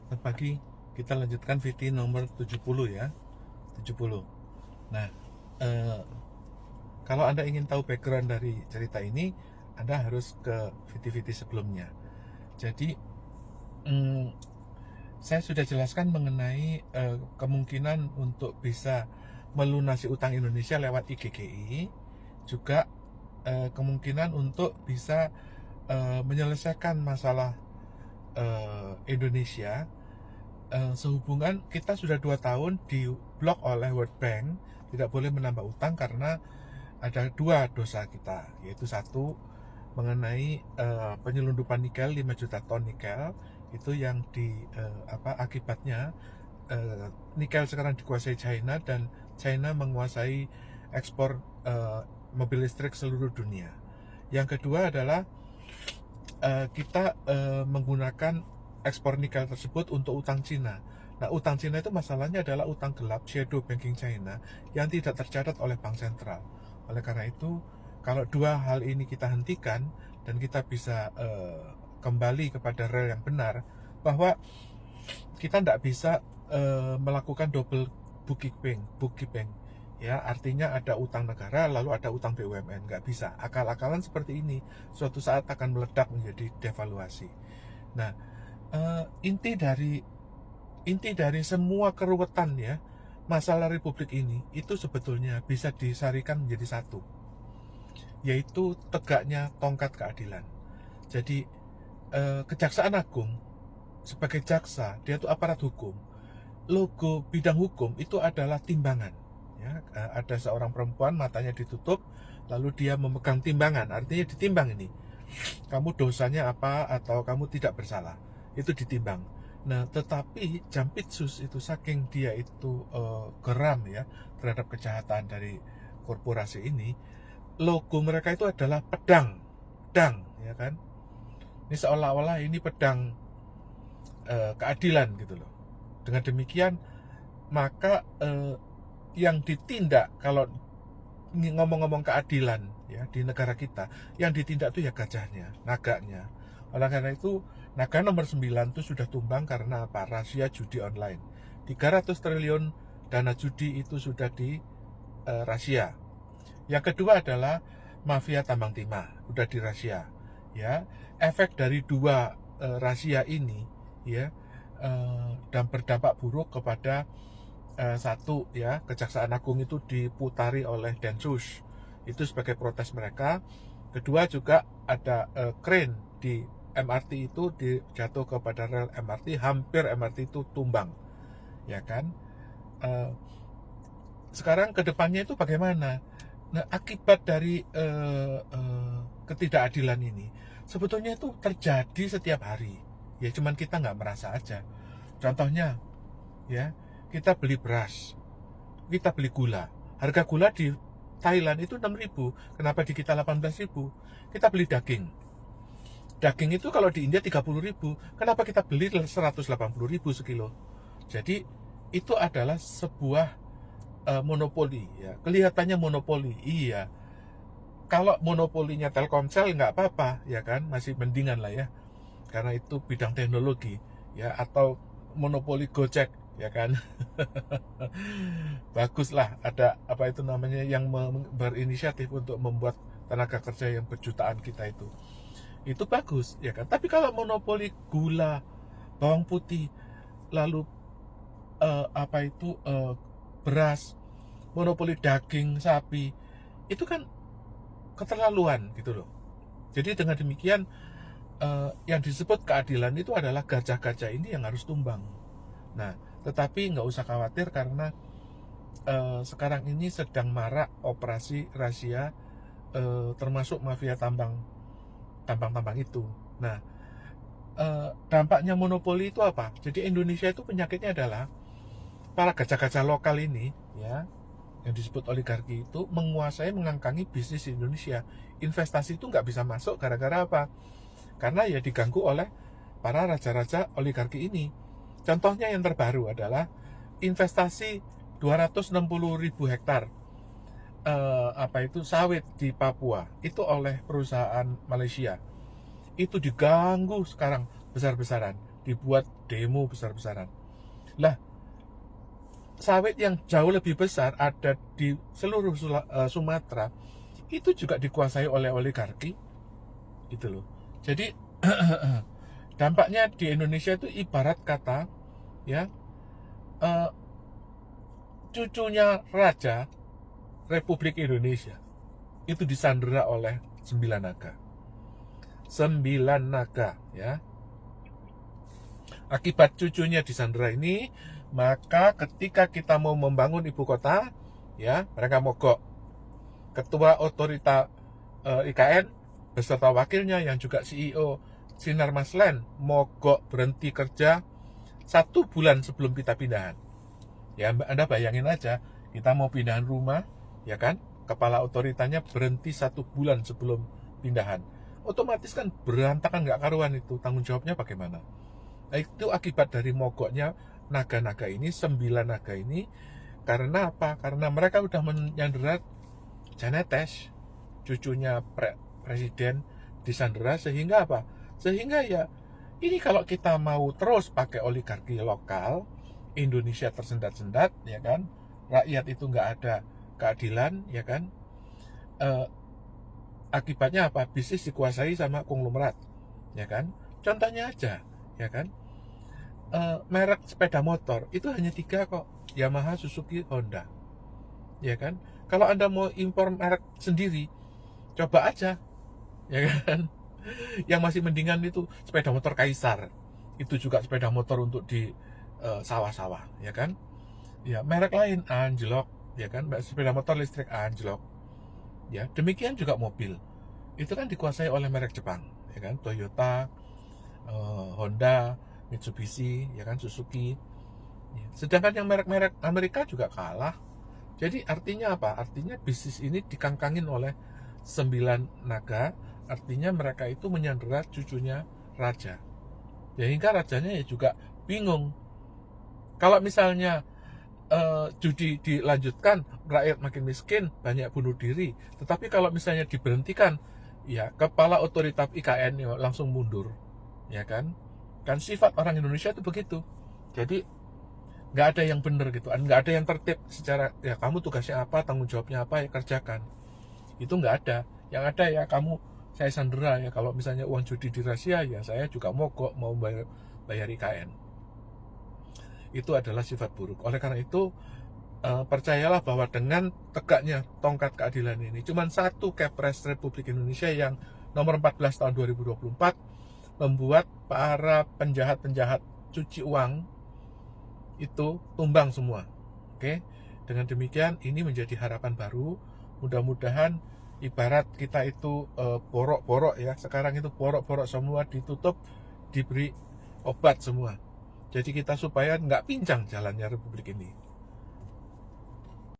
Selamat pagi, kita lanjutkan VT nomor 70 ya. 70. Nah, eh, kalau Anda ingin tahu background dari cerita ini, Anda harus ke VT-VT sebelumnya. Jadi, saya sudah jelaskan mengenai kemungkinan untuk bisa melunasi utang Indonesia lewat IGGI, juga kemungkinan untuk bisa menyelesaikan masalah Indonesia sehubungan kita sudah 2 tahun di blok oleh World Bank, tidak boleh menambah utang karena ada 2 dosa kita, yaitu satu mengenai penyelundupan nikel 5 juta ton nikel itu yang akibatnya nikel sekarang dikuasai China dan China menguasai ekspor mobil listrik seluruh dunia. Yang kedua adalah kita menggunakan ekspor nikel tersebut untuk utang Cina. Nah, utang Cina itu masalahnya adalah utang gelap, shadow banking China, yang tidak tercatat oleh bank sentral. Oleh karena itu, kalau 2 hal ini kita hentikan dan kita bisa kembali kepada rel yang benar, bahwa kita tidak bisa melakukan double bookkeeping, ya, artinya ada utang negara lalu ada utang BUMN, nggak bisa. Akal-akalan seperti ini suatu saat akan meledak menjadi devaluasi. Nah, inti dari semua keruwetan ya masalah Republik ini itu sebetulnya bisa disarikan menjadi satu, yaitu tegaknya tongkat keadilan. Jadi Kejaksaan Agung sebagai jaksa, dia itu aparat hukum. Logo bidang hukum itu adalah timbangan. Ya, ada seorang perempuan matanya ditutup, lalu dia memegang timbangan, artinya ditimbang ini. Kamu dosanya apa atau kamu tidak bersalah, itu ditimbang. Nah, tetapi Jampitsus itu saking dia itu geram ya terhadap kejahatan dari korporasi ini, logo mereka itu adalah pedang, ya kan? Ini seolah-olah ini pedang keadilan gitu loh. Dengan demikian maka yang ditindak, kalau ngomong-ngomong keadilan ya di negara kita, yang ditindak itu ya gajahnya, naganya. Oleh karena itu naga nomor 9 itu sudah tumbang karena apa? Rahasia judi online. 300 triliun dana judi itu sudah di rahasia. Yang kedua adalah mafia tambang timah, udah di rahasia. Ya, efek dari 2 rahasia ini ya dan berdampak buruk kepada satu ya, Kejaksaan Agung itu diputari oleh Densus itu sebagai protes mereka. Kedua juga ada crane di MRT itu jatuh kepada rel MRT, hampir MRT itu tumbang ya kan. Sekarang kedepannya itu bagaimana? Nah, akibat dari ketidakadilan ini sebetulnya itu terjadi setiap hari ya, cuman kita nggak merasa aja. Contohnya ya, kita beli beras, kita beli gula. Harga gula di Thailand itu 6.000, kenapa di kita 18.000? Kita beli daging. Daging itu kalau di India 30.000, kenapa kita beli 180.000 sekilo? Jadi itu adalah sebuah monopoli ya. Kelihatannya monopoli, iya. Kalau monopolinya Telkomsel nggak apa-apa ya kan, masih mendingan lah ya, karena itu bidang teknologi ya, atau monopoli Gojek ya kan. Baguslah ada apa itu namanya yang berinisiatif untuk membuat tenaga kerja yang berjutaan kita itu bagus ya kan. Tapi kalau monopoli gula, bawang putih, lalu beras, monopoli daging sapi, itu kan keterlaluan gitu loh. Jadi dengan demikian yang disebut keadilan itu adalah gajah-gajah ini yang harus tumbang. Nah, tetapi nggak usah khawatir karena sekarang ini sedang marak operasi rahasia termasuk mafia tambang itu. Nah, dampaknya monopoli itu apa? Jadi Indonesia itu penyakitnya adalah para gajah-gajah lokal ini ya, yang disebut oligarki itu menguasai, mengangkangi bisnis di Indonesia. Investasi itu nggak bisa masuk gara-gara apa? Karena ya diganggu oleh para raja-raja oligarki ini. Contohnya yang terbaru adalah investasi 260.000 hektar sawit di Papua itu oleh perusahaan Malaysia. Itu diganggu sekarang besar-besaran. dibuat demo besar-besaran. Lah, sawit yang jauh lebih besar ada di seluruh Sumatera itu juga dikuasai oleh oligarki, gitu loh. Jadi dampaknya di Indonesia itu ibarat kata ya, cucunya raja Republik Indonesia itu disandera oleh 9 naga. 9 naga ya. Akibat cucunya disandera ini, maka ketika kita mau membangun ibu kota, ya mereka mogok. Ketua otorita IKN beserta wakilnya yang juga CEO Sinar Maslen mogok berhenti kerja 1 bulan sebelum kita pindahan. Ya Anda bayangin aja, kita mau pindahan rumah, ya kan? Kepala otoritanya berhenti 1 bulan sebelum pindahan. Otomatis kan berantakan nggak karuan itu, tanggung jawabnya bagaimana? Nah, itu akibat dari mogoknya naga-naga ini, 9 naga ini. Karena apa? Karena mereka udah menyandera Janetes, cucunya presiden disandera, sehingga apa? Sehingga ya, ini kalau kita mau terus pakai oligarki lokal, Indonesia tersendat-sendat, ya kan? Rakyat itu nggak ada keadilan, ya kan? Akibatnya apa? Bisnis dikuasai sama konglomerat, ya kan? Contohnya aja, ya kan? Merek sepeda motor itu hanya 3 kok, Yamaha, Suzuki, Honda, ya kan? Kalau Anda mau impor merek sendiri, coba aja, ya kan? Yang masih mendingan itu sepeda motor Kaisar, itu juga sepeda motor untuk di sawah-sawah, ya kan? Ya merek lain anjlok, ya kan? Sepeda motor listrik anjlok, ya. Demikian juga mobil, itu kan dikuasai oleh merek Jepang, ya kan? Toyota, Honda, Mitsubishi, ya kan, Suzuki. Sedangkan yang merek-merek Amerika juga kalah. Jadi artinya apa? Artinya bisnis ini dikangkangin oleh 9 naga. Artinya mereka itu menyandera cucunya raja. Ya hingga rajanya ya juga bingung. Kalau misalnya judi dilanjutkan, rakyat makin miskin, banyak bunuh diri. Tetapi kalau misalnya diberhentikan, ya kepala otoritas IKN ya langsung mundur, ya kan? Kan sifat orang Indonesia itu begitu. Jadi nggak ada yang benar gitu, nggak ada yang tertib secara ya kamu tugasnya apa, tanggung jawabnya apa, ya kerjakan. Itu nggak ada. Yang ada ya kamu, saya sandera ya, kalau misalnya uang judi dirahasia ya saya juga mogok mau bayar IKN. Itu adalah sifat buruk. Oleh karena itu percayalah bahwa dengan tegaknya tongkat keadilan ini, cuman 1 Kepres Republik Indonesia yang nomor 14 tahun 2024 membuat para penjahat-penjahat cuci uang itu tumbang semua. Oke, dengan demikian ini menjadi harapan baru. Mudah-mudahan ibarat kita itu borok-borok ya, sekarang itu borok-borok semua ditutup, diberi obat semua. Jadi kita supaya nggak pincang jalannya Republik ini.